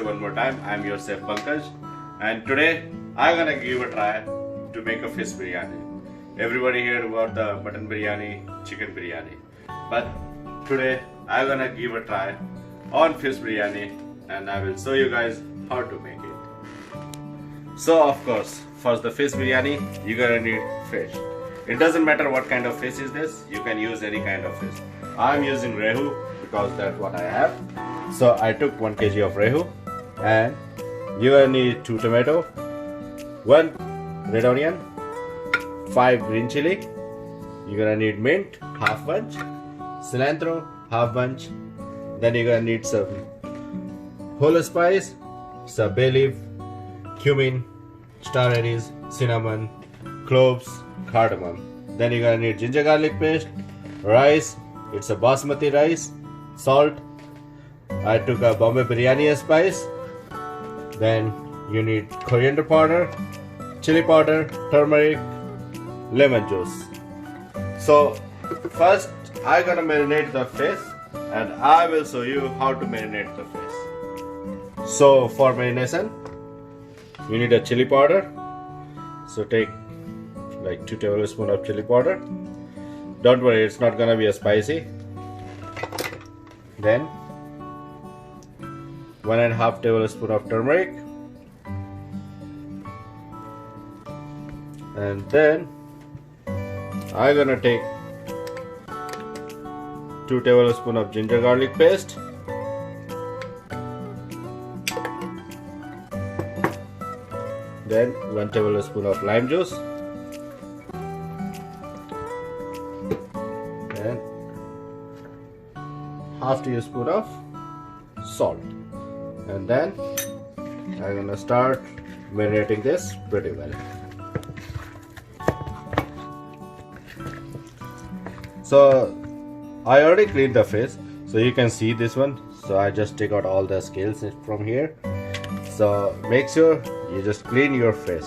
one more time. I'm your chef Pankaj, and today I'm gonna give a try to make a fish biryani. Everybody heard about the mutton biryani, chicken biryani, but today I'm gonna give a try on fish biryani, and I will show you guys how to make it. So of course, for the fish biryani, you're gonna need fish. It doesn't matter what kind of fish is this, you can use any kind of fish. I'm using rehu because that's what I have. So I took 1 kg of rehu, and you're gonna need 2 tomato, 1 red onion, 5 green chili, you're gonna need mint, half bunch, cilantro, half bunch, then you're gonna need some whole spice, some bay leaf, cumin, star anise, cinnamon, cloves, cardamom. Then you're gonna need ginger garlic paste, rice, it's a basmati rice, salt. I took a Bombay biryani spice. Then you need coriander powder, chili powder, turmeric, lemon juice. So first I'm gonna marinate the fish, and I will show you how to marinate the fish. So for marination, you need a chili powder. So take like 2 tablespoons of chili powder. Don't worry, it's not gonna be a spicy. Then 1.5 tablespoons of turmeric, and then I'm gonna take 2 tablespoons of ginger garlic paste, then 1 tablespoon of lime juice, and half teaspoon of salt, and then I'm gonna start marinating this pretty well. So I already cleaned the fish, so you can see this one. So I just take out all the scales from here. So make sure you just clean your fish.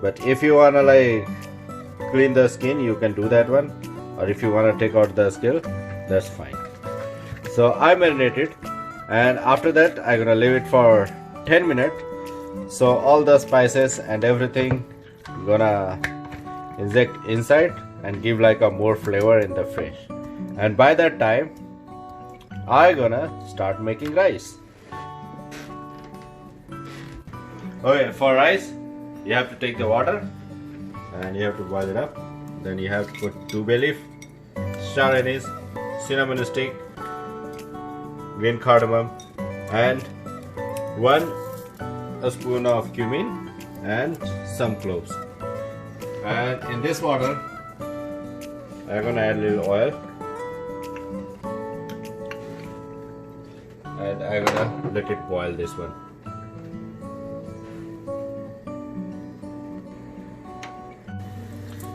But if you wanna like clean the skin, you can do that one. Or if you wanna take out the scale, that's fine. So I marinate it, and after that I'm gonna leave it for 10 minutes. So all the spices and everything gonna inject inside and give like a more flavor in the fish. And by that time I'm gonna start making rice. Okay, for rice you have to take the water and you have to boil it up. Then you have to put 2 bay leaf, star anise, cinnamon stick, green cardamom, and 1 spoon of cumin and some cloves. And in this water I'm gonna add a little oil, and I'm gonna let it boil this one.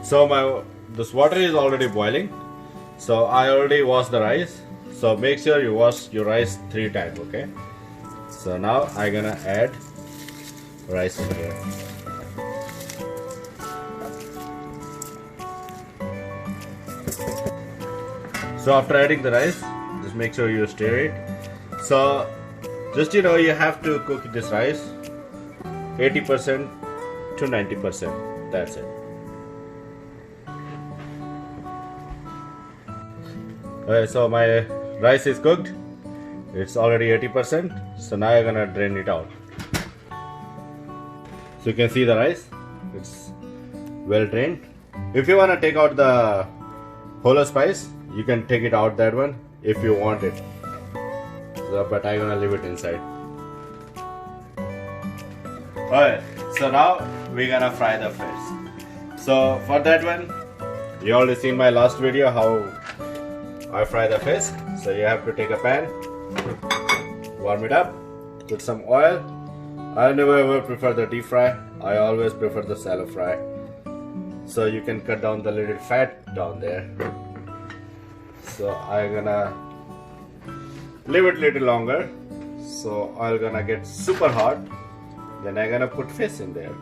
So this water is already boiling. So I already washed the rice. So make sure you wash your rice 3 times, okay? So now I'm gonna add rice in here. So after adding the rice, just make sure you stir it. So just you have to cook this rice 80% to 90%. That's it. Okay, so my rice is cooked. It's already 80%. So now I'm gonna drain it out. So you can see the rice. It's well drained. If you wanna take out the whole spice, you can take it out that one if you want it. So, but I'm gonna leave it inside. Alright, so now we're gonna fry the fish. So for that one, you already seen my last video how I fry the fish. So you have to take a pan, warm it up, put some oil. I never ever prefer the deep fry. I always prefer the shallow fry. So you can cut down the little fat down there. So I'm gonna leave it little longer. So oil gonna get super hot. Then I'm gonna put fish in there.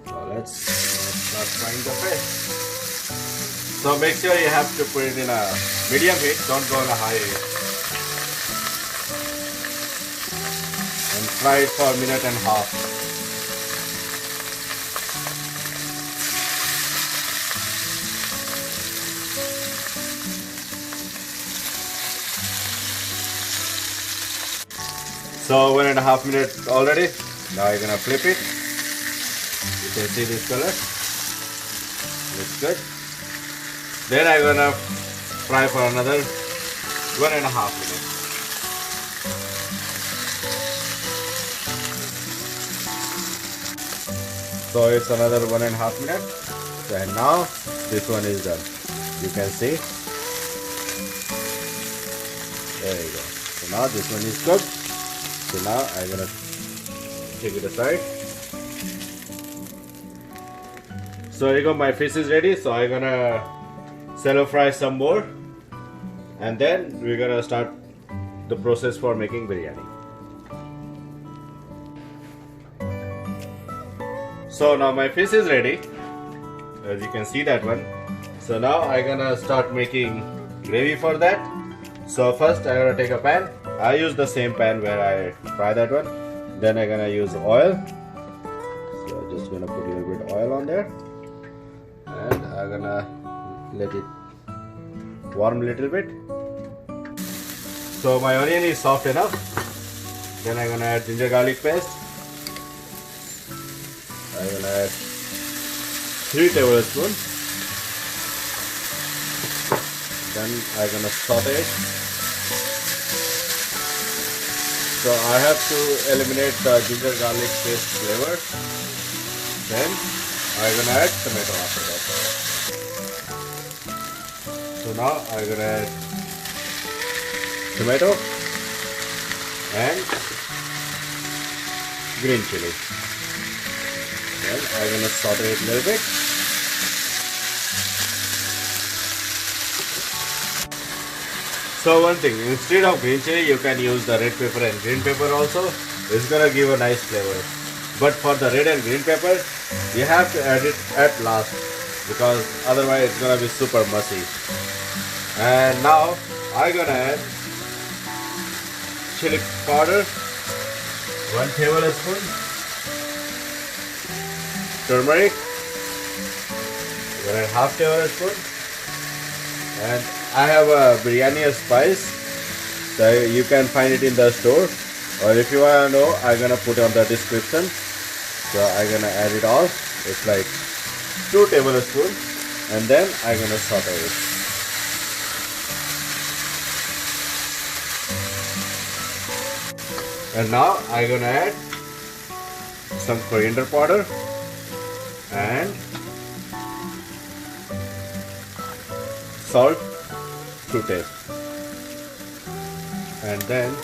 So let's start frying the fish. So make sure you have to put it in a medium heat, don't go on a high heat. And fry it for a minute and a half. So 1.5 minutes already. Now you're gonna flip it. You can see this color. Looks good. Then I'm gonna fry for another 1.5 minutes. So it's another 1.5 minutes. And now this one is done. You can see. There you go. So now this one is cooked. So now I'm gonna take it aside. So here you go, my fish is ready. So I'm gonna shallow fry some more, and then we're gonna start the process for making biryani. So now my fish is ready, as you can see that one. So now I'm gonna start making gravy for that. So first I'm gonna take a pan. I use the same pan where I fry that one. Then I'm gonna use oil. So I'm just gonna put a little bit of oil on there, and I'm gonna let it warm a little bit. So my onion is soft enough. Then I'm gonna add ginger garlic paste. I'm gonna add 3 tablespoons. Then I'm gonna saute it. So I have to eliminate the ginger garlic paste flavor. Then I'm gonna add tomato after that. So now I'm gonna add tomato and green chili. Then I'm gonna saute it a little bit. So one thing, instead of green chili, you can use the red pepper and green pepper also. It's gonna give a nice flavor. But for the red and green pepper, you have to add it at last, because otherwise it's gonna be super mushy. And now I'm gonna add chili powder, 1 tablespoon, turmeric, I'm gonna add half tablespoon, and I have a biryani spice, so you can find it in the store, or if you wanna know, I'm gonna put on the description. So I'm gonna add it all. It's like 2 tablespoons, and then I'm gonna saute it. And now I'm gonna add some coriander powder and salt to taste. And then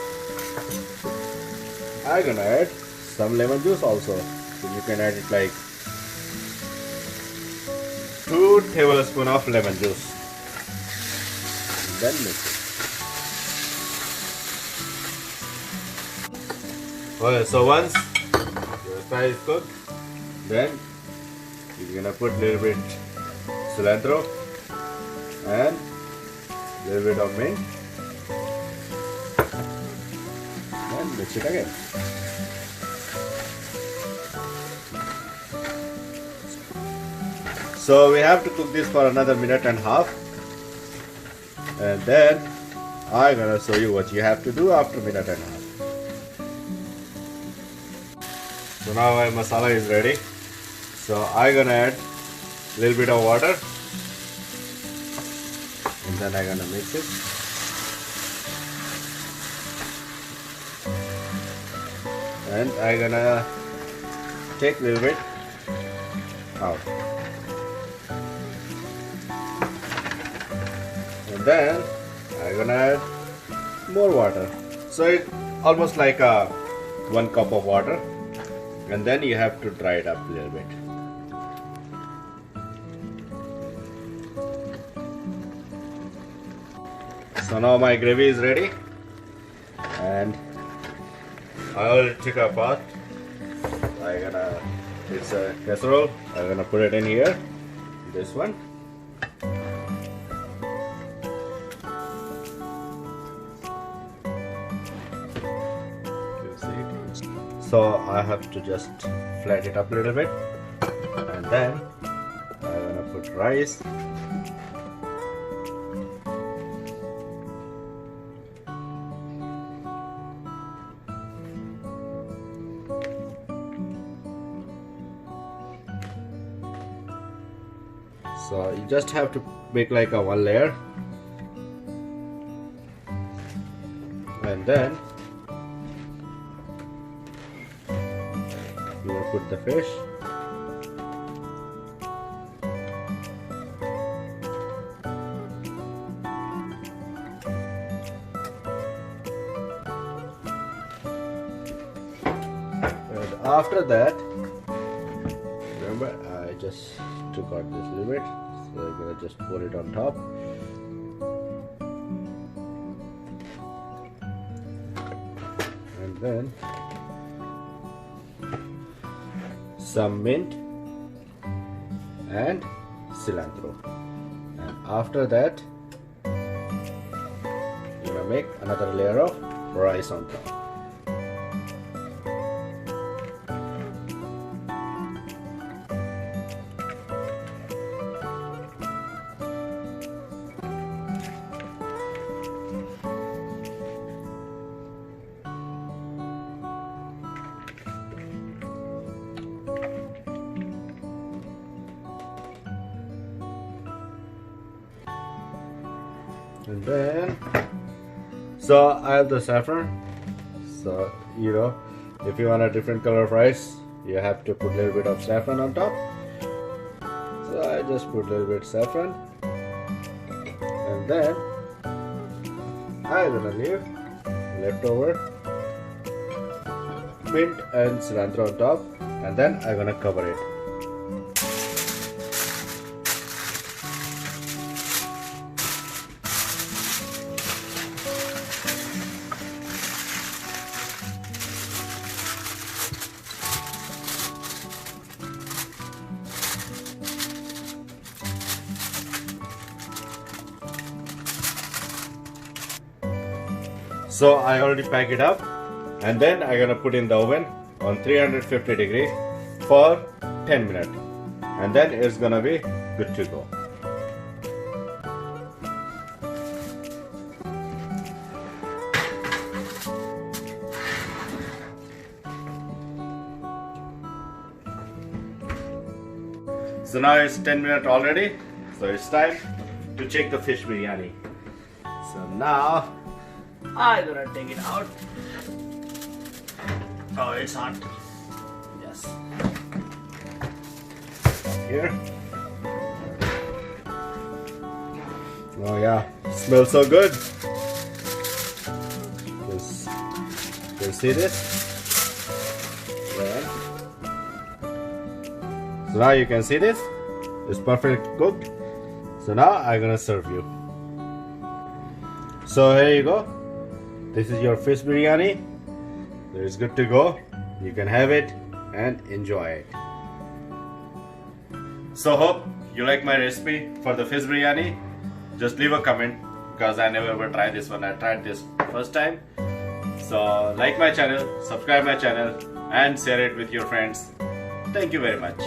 I'm gonna add some lemon juice also. So you can add it like 2 tablespoons of lemon juice. And then mix it. Okay, so once your fry is cooked, then you're gonna put a little bit cilantro and a little bit of mint, and mix it again. So we have to cook this for another minute and a half, and then I'm gonna show you what you have to do after a minute and a half. So now my masala is ready. So I'm gonna add a little bit of water, and then I'm gonna mix it. And I'm gonna take a little bit out. And then I'm gonna add more water. So it's almost like 1 cup of water. And then you have to dry it up a little bit. So now my gravy is ready, and I already took a pot. It's a casserole. I'm gonna put it in here, this one, so I have to just flatten it up a little bit, and then I'm gonna put rice. So you just have to make like a one layer, and then you will put the fish. And after that, remember I just took out this limit, so I'm gonna just put it on top. And then some mint and cilantro, and after that you're gonna make another layer of rice on top. And then, so I have the saffron. So you know, if you want a different color of rice, you have to put a little bit of saffron on top. So I just put a little bit saffron, and then I'm gonna leave leftover mint and cilantro on top, and then I'm gonna cover it. So I already pack it up, and then I'm gonna put in the oven on 350 degrees for 10 minutes, and then it's gonna be good to go. So now it's 10 minutes already, so it's time to check the fish biryani. So now I'm gonna take it out. Oh, it's hot. Yes. Here. Oh yeah, smells so good. Just, you see this? Yeah. So now you can see this. It's perfect cooked. So now I'm gonna serve you. So here you go. This is your fish biryani. It's good to go. You can have it and enjoy it. So hope you like my recipe for the fish biryani. Just leave a comment, because I never ever tried this one. I tried this first time. So like my channel, subscribe my channel, and share it with your friends. Thank you very much.